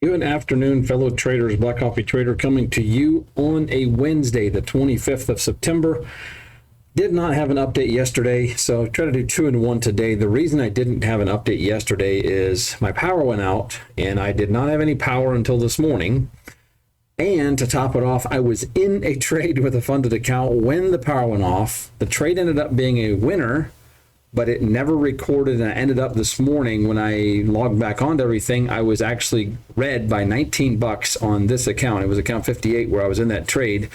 Good afternoon, fellow traders. Black Coffee Trader coming to you on a Wednesday, the 25th of September. Did not have an update yesterday, so try to do 2 in 1 today. The reason I didn't have an update yesterday is my power went out, and I did not have any power until this morning. And to top it off, I was in a trade with a funded account when the power went off. The trade ended up being a winner, but it never recorded, and I ended up this morning when I logged back onto everything, I was actually red by 19 bucks on this account. It was account 58 where I was in that trade,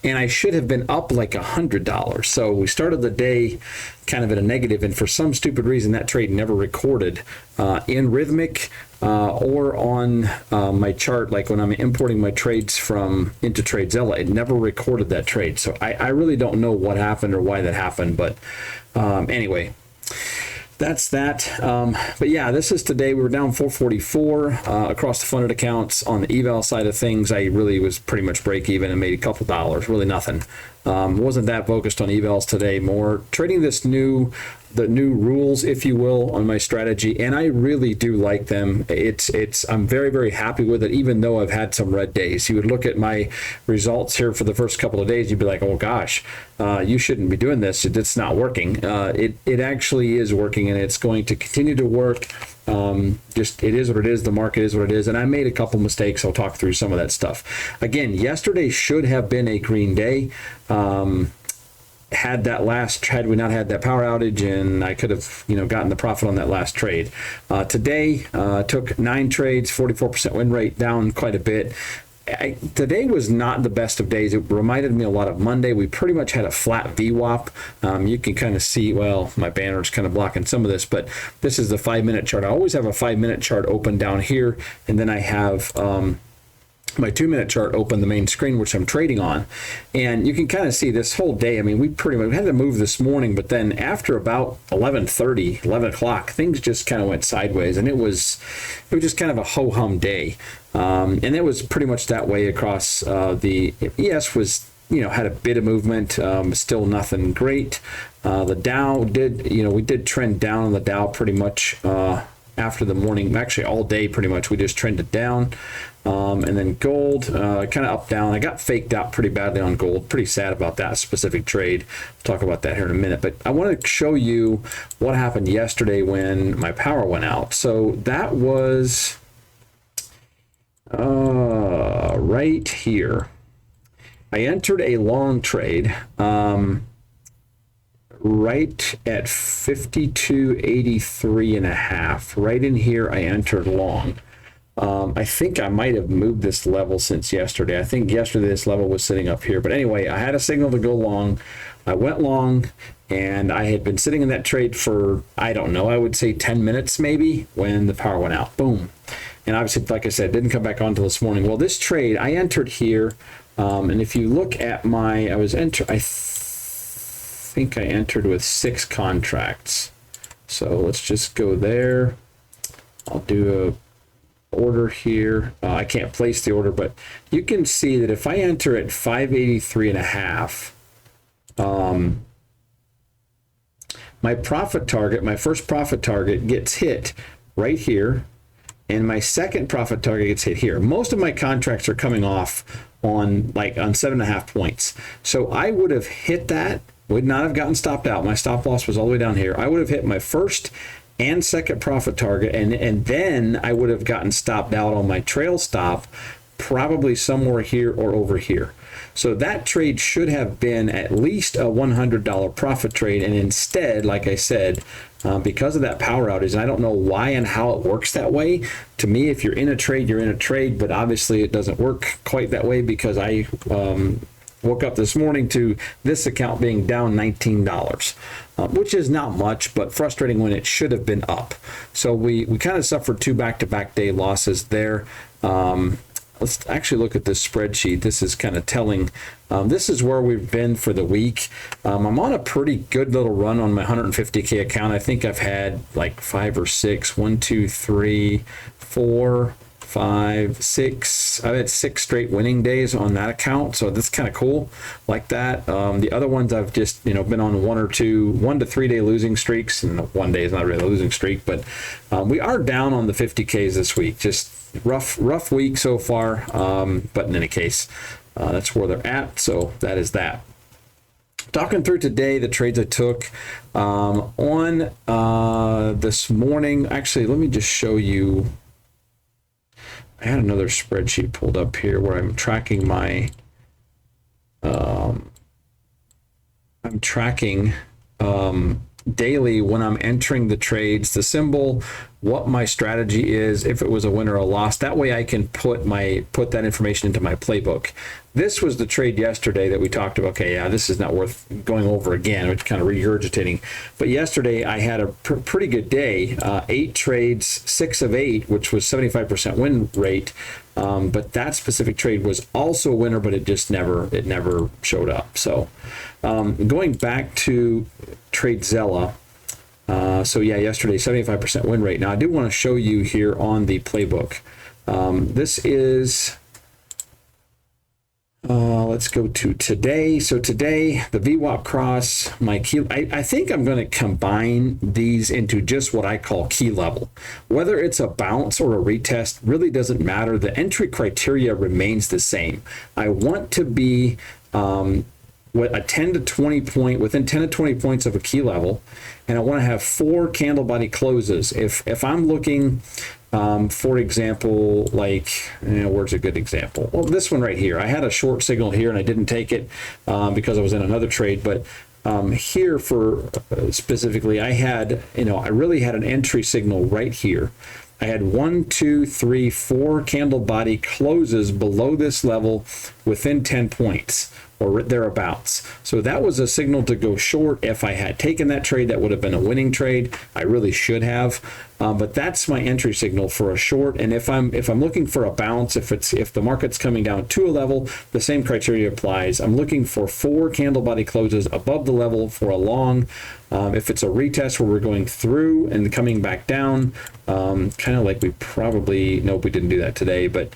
and I should have been up like $100. So we started the day kind of at a negative, and for some stupid reason that trade never recorded in Rhythmic or on my chart. Like when I'm importing my trades from into TradeZilla, it never recorded that trade. So I really don't know what happened or why that happened, but anyway, that's that. But yeah, this is today. We were down 444 across the funded accounts. On the eval side of things, I really was pretty much break even and made a couple dollars, really nothing. Wasn't that focused on evals today, more trading the new rules, if you will, on my strategy, and I really do like them. I'm very, very happy with it, even though I've had some red days. You would look at my results here for the first couple of days, you'd be like, oh gosh, you shouldn't be doing this. It's not working. It actually is working, and it's going to continue to work. Just it is what it is. The market is what it is, and I made a couple mistakes. I'll talk through some of that stuff. Again, yesterday should have been a green day. Had we not had that power outage, and I could have gotten the profit on that last trade. Today took 9 trades, 44% win rate, down quite a bit. Today was not the best of days. It reminded me a lot of Monday. We pretty much had a flat VWAP. You can kind of see, well, my banner is kind of blocking some of this, but this is the 5-minute chart. I always have a 5-minute chart open down here, and then I have my 2-minute chart open, the main screen, which I'm trading on. And you can kind of see this whole day. I mean, we had to move this morning, but then after about 11:30, 11 o'clock, things just kind of went sideways, and it was just kind of a ho-hum day. And it was pretty much that way across the ES was, had a bit of movement, still nothing great. The Dow we did trend down on the Dow pretty much after the morning, actually all day pretty much, we just trended down. And then gold, kind of up, down. I got faked out pretty badly on gold. Pretty sad about that specific trade. We'll talk about that here in a minute. But I want to show you what happened yesterday when my power went out. So that was right here. I entered a long trade right at 52.83.5. Right in here, I entered long. I think I might have moved this level since yesterday. I think yesterday this level was sitting up here. But anyway, I had a signal to go long. I went long, and I had been sitting in that trade for, I don't know, I would say 10 minutes maybe when the power went out. Boom. And obviously, like I said, didn't come back on until this morning. Well, this trade, I entered here. And if you look at I think I entered with 6 contracts. So let's just go there. I'll do a order here. I can't place the order, but you can see that if I enter at 583.5, my profit target, my first profit target gets hit right here, and my second profit target gets hit here. Most of my contracts are coming off on 7.5 points. So I would have hit that, would not have gotten stopped out. My stop loss was all the way down here. I would have hit my first and second profit target, and then I would have gotten stopped out on my trail stop, probably somewhere here or over here. So that trade should have been at least a $100 profit trade, and instead, like I said, because of that power outage, and I don't know why and how it works that way. To me, if you're in a trade, you're in a trade, but obviously it doesn't work quite that way because I woke up this morning to this account being down $19, which is not much, but frustrating when it should have been up. So we kind of suffered 2 back-to-back day losses there. Let's actually look at this spreadsheet. This is kind of telling. This is where we've been for the week. I'm on a pretty good little run on my 150K account. I think I've had like 5 or 6, 1, 2, 3, 4, 5, 6. I've had 6 straight winning days on that account, so that's kind of cool, like that. The other ones I've just been on 1 to 3 day losing streaks, and 1 day is not really a losing streak, but we are down on the 50Ks this week. Just rough week so far, but in any case, that's where they're at. So that is that. Talking through today, the trades I took on this morning. Actually, let me just show you. I had another spreadsheet pulled up here where I'm tracking my daily when I'm entering the trades, the symbol, what my strategy is, if it was a win or a loss. That way I can put that information into my playbook. This was the trade yesterday that we talked about. Okay, yeah, this is not worth going over again, which kind of regurgitating. But yesterday I had a pretty good day. 8 trades, 6 of 8, which was 75% win rate. But that specific trade was also a winner, but it never showed up. So going back to TradeZella. So yeah, yesterday 75% win rate. Now I do want to show you here on the playbook. This is let's go to today. So today, the VWAP cross, my key, I think I'm going to combine these into just what I call key level. Whether it's a bounce or a retest really doesn't matter. The entry criteria remains the same. I want to be a 10 to 20 point, within 10 to 20 points of a key level, and I want to have 4 candle body closes. If I'm looking, for example, like, where's a good example? Well, this one right here. I had a short signal here and I didn't take it because I was in another trade, but here for specifically, I had, I really had an entry signal right here. I had 1, 2, 3, 4 candle body closes below this level within 10 points or thereabouts. So that was a signal to go short. If I had taken that trade, that would have been a winning trade. I really should have, but that's my entry signal for a short. And if I'm looking for a bounce, if the market's coming down to a level, the same criteria applies. I'm looking for 4 candle body closes above the level for a long. If it's a retest where we're going through and coming back down, kind of like we didn't do that today, but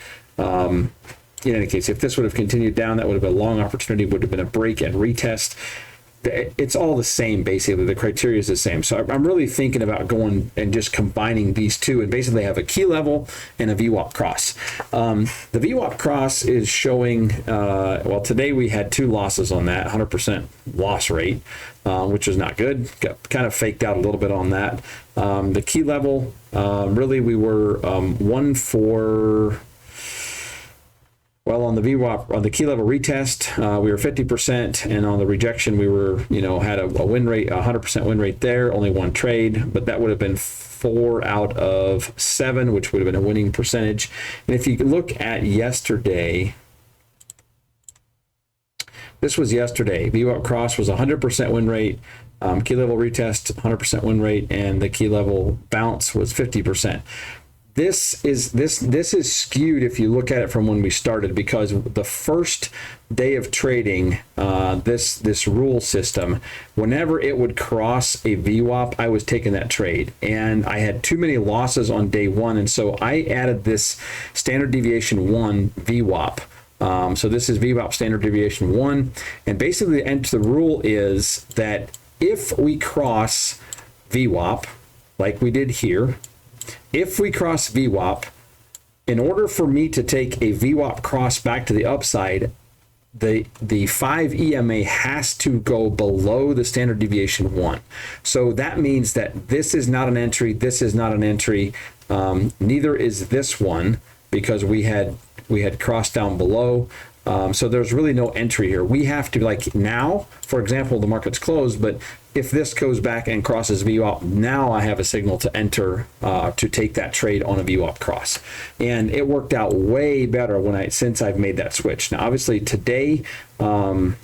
in any case, if this would have continued down, that would have been a long opportunity, would have been a break and retest. It's all the same, basically. The criteria is the same. So I'm really thinking about going and just combining these two and basically have a key level and a VWAP cross. The VWAP cross is showing, well, today we had 2 losses on that, 100% loss rate, which is not good. Got kind of faked out a little bit on that. The key level, really we were 1 for... Well, on the VWAP, on the key level retest, we were 50%, and on the rejection, we were, had a win rate, 100% win rate there, only 1 trade, but that would have been 4 out of 7, which would have been a winning percentage. And if you look at yesterday, this was yesterday. VWAP cross was 100% win rate, key level retest 100% win rate, and the key level bounce was 50%. This is skewed if you look at it from when we started, because the first day of trading, this rule system, whenever it would cross a VWAP, I was taking that trade, and I had too many losses on day 1, and so I added this standard deviation 1 VWAP. So this is VWAP standard deviation 1, and basically the rule is that if we cross VWAP like we did here, if we cross VWAP, in order for me to take a VWAP cross back to the upside, the 5 EMA has to go below the standard deviation 1. So that means that this is not an entry, this is not an entry, neither is this one, because we had crossed down below. So there's really no entry here. We have to, like now, for example, the market's closed, but if this goes back and crosses VWAP, now I have a signal to enter to take that trade on a VWAP cross. And it worked out way better since I've made that switch. Now, obviously today was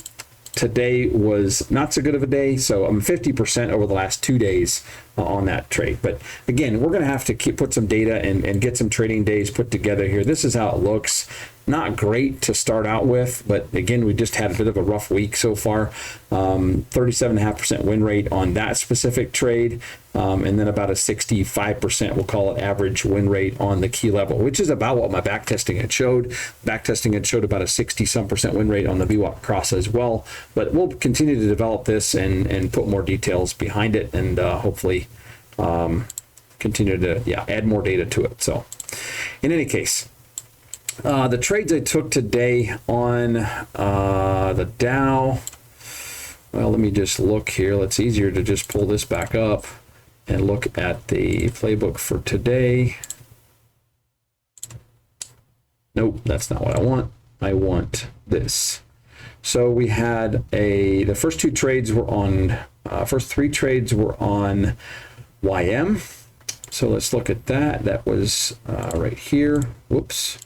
not so good of a day, so I'm 50% over the last 2 days on that trade. But again, we're going to have to put some data and get some trading days put together here. This is how it looks. not great to start out with, but again, we just had a bit of a rough week so far. 37.5% win rate on that specific trade, and then about a 65%, we'll call it, average win rate on the key level, which is about what my back testing had showed. Back testing had showed about a 60-some% win rate on the VWAP cross as well, but we'll continue to develop this and put more details behind it, and hopefully continue to add more data to it. So in any case, the trades I took today on the Dow, well, let me just look here. It's easier to just pull this back up and look at the playbook for today. Nope, that's not what I want. I want this. So we had the first two trades were on, first three trades were on YM. So let's look at that. That was right here. Whoops.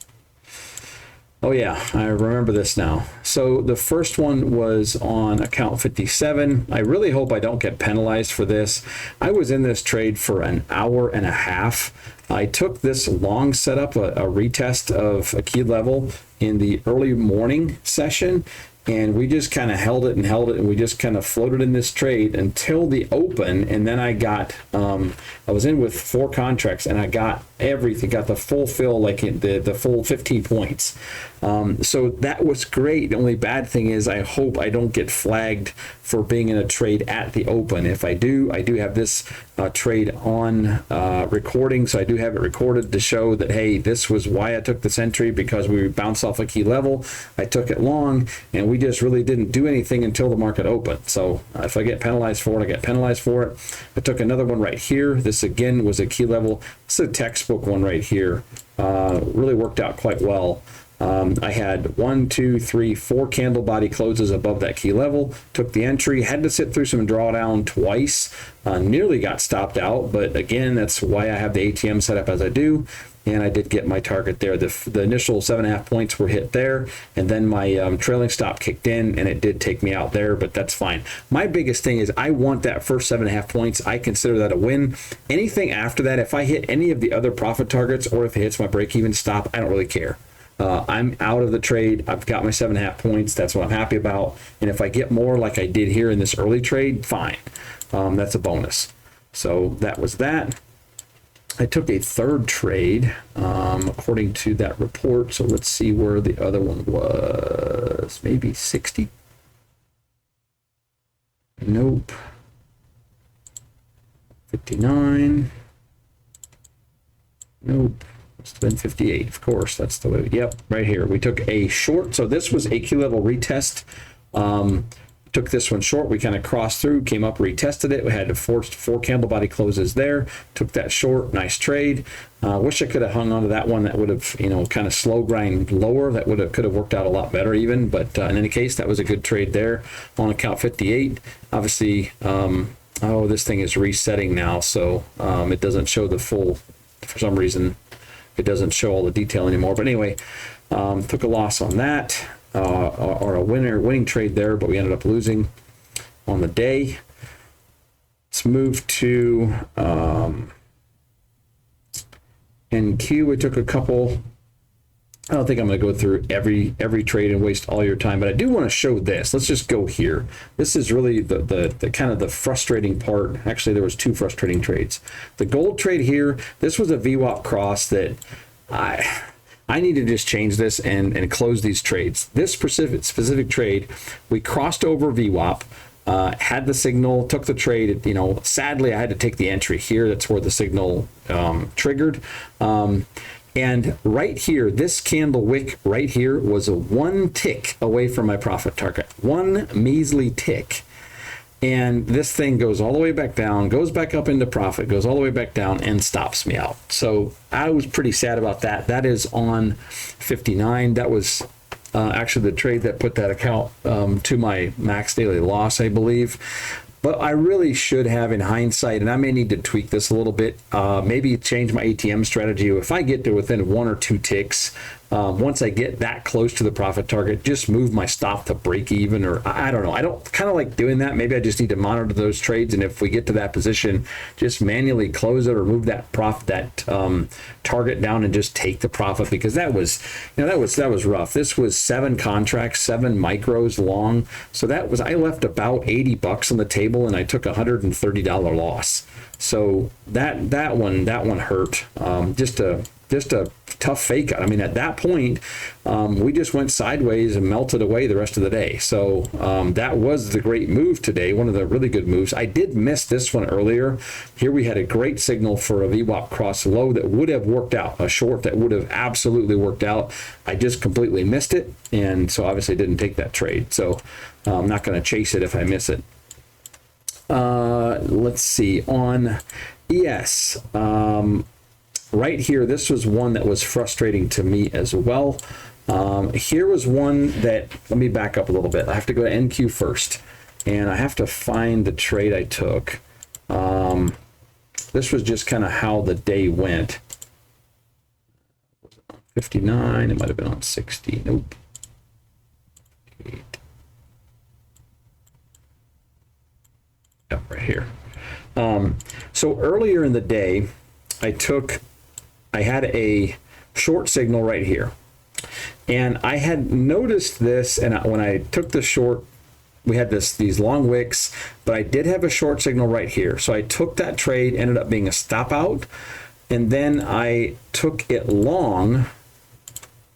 Oh yeah, I remember this now. So the first one was on account 57. I really hope I don't get penalized for this. I was in this trade for an hour and a half. I took this long setup, a retest of a key level in the early morning session, and we just kind of held it, and we just kind of floated in this trade until the open, and then I got, I was in with 4 contracts, and I got everything, got the full fill, like the full 15 points. So that was great. The only bad thing is I hope I don't get flagged for being in a trade at the open. If I do have this trade on recording, so I do have it recorded to show that, hey, this was why I took this entry, because we bounced off a key level. I took it long, and we just really didn't do anything until the market opened. So if I get penalized for it, I get penalized for it. I took another one right here. This again was a key level. This is a textbook one right here. Really worked out quite well. I had 1, 2, 3, 4 candle body closes above that key level, took the entry, had to sit through some drawdown twice, nearly got stopped out, but again, that's why I have the ATM set up as I do, and I did get my target there. The initial 7.5 points were hit there, and then my trailing stop kicked in, and it did take me out there, but that's fine. My biggest thing is I want that first 7.5 points. I consider that a win. Anything after that, if I hit any of the other profit targets, or if it hits my break-even stop, I don't really care. I'm out of the trade. I've got my 7.5 points. That's what I'm happy about. And if I get more like I did here in this early trade, fine. That's a bonus. So that was that. I took a third trade according to that report. So let's see where the other one was. Maybe 60? Nope. 59? Nope. It's been 58, of course. That's the way. Yep, right here. We took a short. So this was a key level retest. Took this one short. We kind of crossed through, came up, retested it. We had 4 candle body closes there. Took that short. Nice trade. Wish I could have hung on to that one. That would have, kind of slow grind lower. That could have worked out a lot better even. But in any case, that was a good trade there on account 58. Obviously, this thing is resetting now, so it doesn't show the full. For some reason, it doesn't show all the detail anymore. But anyway, took a loss on that, or a winning trade there, but we ended up losing on the day. Let's move to NQ. We took a couple. I don't think I'm going to go through every trade and waste all your time, but I do want to show this. Let's just go here. This is really the kind of the frustrating part. Actually, there was 2 frustrating trades. The gold trade here, this was a VWAP cross that I need to just change this and close these trades. This specific trade, we crossed over VWAP, had the signal, took the trade. Sadly, I had to take the entry here. That's where the signal triggered. And right here, this candle wick right here was a 1 tick away from my profit target. 1 measly tick. And this thing goes all the way back down, goes back up into profit, goes all the way back down, and stops me out. So I was pretty sad about that. That is on 59. That was actually the trade that put that account to my max daily loss, I believe. But I really should have, in hindsight, and I may need to tweak this a little bit, maybe change my ATM strategy. If I get to within 1 or 2 ticks, once I get that close to the profit target, just move my stop to break even, or I don't know. I don't kind of like doing that. Maybe I just need to monitor those trades, and if we get to that position, just manually close it or move that target down and just take the profit, because that was rough. This was 7 contracts, 7 micros long, so I left about $80 on the table, and I took a $130 loss. So that one hurt. Just a tough fake out. I mean, at that point, we just went sideways and melted away the rest of the day. So that was the great move today, one of the really good moves. I did miss this one earlier. Here we had a great signal for a VWAP cross low that would have worked out, a short that would have absolutely worked out. I just completely missed it, and so obviously didn't take that trade. So I'm not going to chase it if I miss it. Let's see, on ES, right here, this was one that was frustrating to me as well. Here was one that, let me back up a little bit. I have to go to NQ first, and I have to find the trade I took. This was just kind of how the day went. 59, it might have been on 60. Nope. 8. Yep, right here. So earlier in the day, I had a short signal right here, and I had noticed this, and when I took the short, we had these long wicks, but I did have a short signal right here. So I took that trade, ended up being a stop out, and then I took it long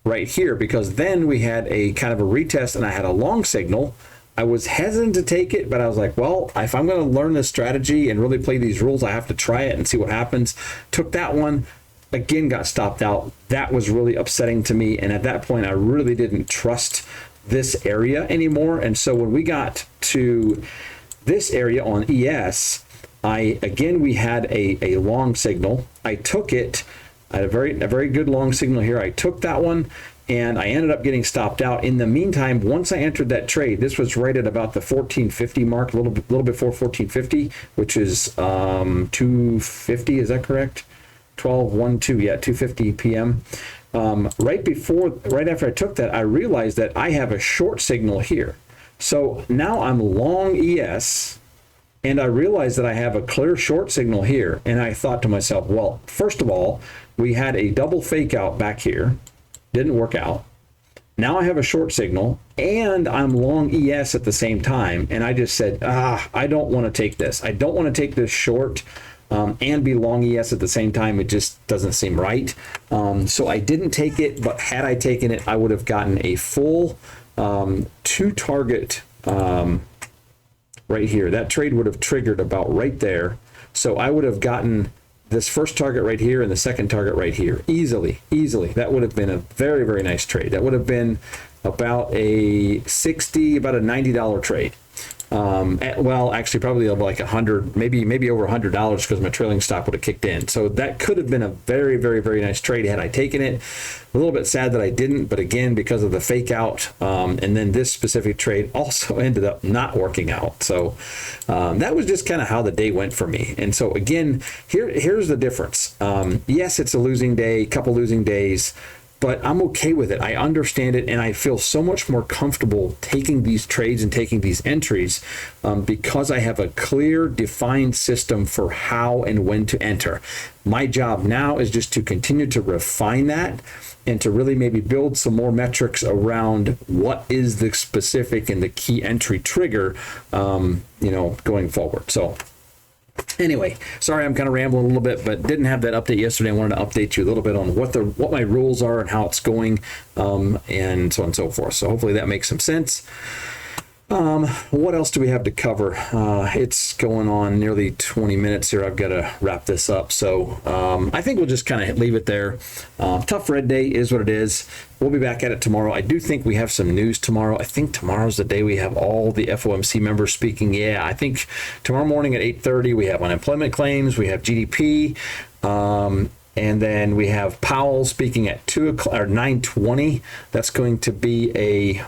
right here, because then we had a kind of a retest, and I had a long signal. I was hesitant to take it, but I was like, well, if I'm going to learn this strategy and really play these rules, I have to try it and see what happens. Took that one, again, got stopped out. That was really upsetting to me, and at that point, I really didn't trust this area anymore. And so when we got to this area on ES, we had a long signal. I took it. I had a very good long signal here. I took that one, and I ended up getting stopped out. In the meantime, once I entered that trade, this was right at about the 1450 mark, a little before 1450, which is 250. Is that correct? 12:12, yeah, 2:50 p.m. Right after I took that, I realized that I have a short signal here. So now I'm long ES, and I realized that I have a clear short signal here. And I thought to myself, well, first of all, we had a double fake out back here. Didn't work out. Now I have a short signal, and I'm long ES at the same time. And I just said, I don't want to take this. I don't want to take this short and be long ES at the same time. It just doesn't seem right. So I didn't take it, but had I taken it, I would have gotten a full 2 target right here. That trade would have triggered about right there. So I would have gotten this first target right here and the second target right here easily. That would have been a very, very nice trade. That would have been about a $90 trade. Well, actually probably like 100, maybe over $100, because my trailing stop would have kicked in. So that could have been a very, very, very nice trade had I taken it. A little bit sad that I didn't, but again, because of the fake out, and then this specific trade also ended up not working out. So that was just kind of how the day went for me. And so again, here's the difference. Yes, it's a losing day, couple losing days, but I'm okay with it. I understand it, and I feel so much more comfortable taking these trades and taking these entries because I have a clear, defined system for how and when to enter. My job now is just to continue to refine that and to really maybe build some more metrics around what is the specific and the key entry trigger, going forward. So anyway, sorry, I'm kind of rambling a little bit, but didn't have that update yesterday. I wanted to update you a little bit on what my rules are and how it's going, and so on and so forth. So hopefully that makes some sense. What else do we have to cover? It's going on nearly 20 minutes here. I've got to wrap this up. So I think we'll just kind of leave it there. Tough red day is what it is. We'll be back at it tomorrow. I do think we have some news tomorrow. I think tomorrow's the day we have all the FOMC members speaking. Yeah, I think tomorrow morning at 8:30 we have unemployment claims, we have GDP, and then we have Powell speaking at 9:20. That's going to be it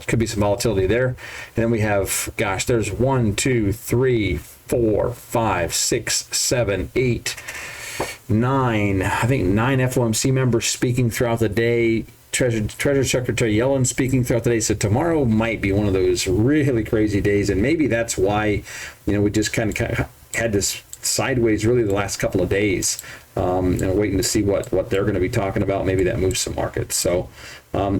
could be some volatility there. And then we have, there's 1, 2, 3, 4, 5, 6, 7, 8. nine FOMC members speaking throughout the day. Treasury Secretary Yellen speaking throughout the day. So tomorrow might be one of those really crazy days, and maybe that's why, we just kind of had this sideways really the last couple of days, and waiting to see what they're going to be talking about. Maybe that moves some markets. So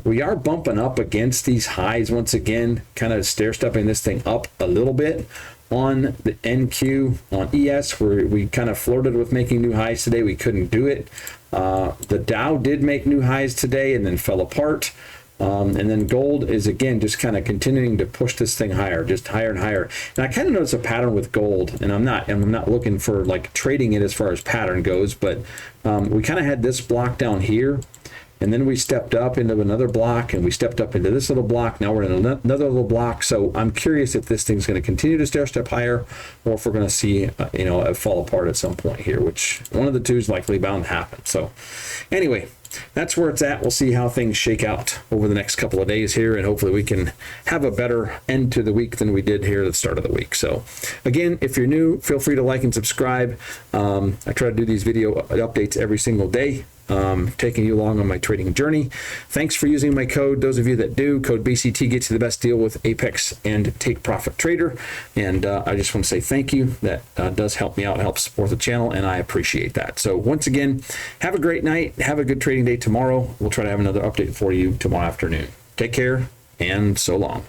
we are bumping up against these highs once again, kind of stair-stepping this thing up a little bit. On the NQ, on ES, where we kind of flirted with making new highs today, we couldn't do it. The Dow did make new highs today and then fell apart. And then gold is, again, just kind of continuing to push this thing higher, just higher and higher. And I kind of notice a pattern with gold, and I'm not looking for like trading it as far as pattern goes, but we kind of had this block down here. And then we stepped up into another block, and we stepped up into this little block. Now we're in another little block. So I'm curious if this thing's going to continue to stair step higher, or if we're going to see, it fall apart at some point here, which one of the two is likely bound to happen. So anyway, that's where it's at. We'll see how things shake out over the next couple of days here, and hopefully we can have a better end to the week than we did here at the start of the week. So again, if you're new, feel free to like and subscribe. I try to do these video updates every single day, taking you along on my trading journey. Thanks for using my code. Those of you that do, code BCT gets you the best deal with Apex and Take Profit Trader. And I just want to say thank you. That does help me out, helps support the channel, and I appreciate that. So once again, have a great night. Have a good trading day tomorrow. We'll try to have another update for you tomorrow afternoon. Take care, and so long.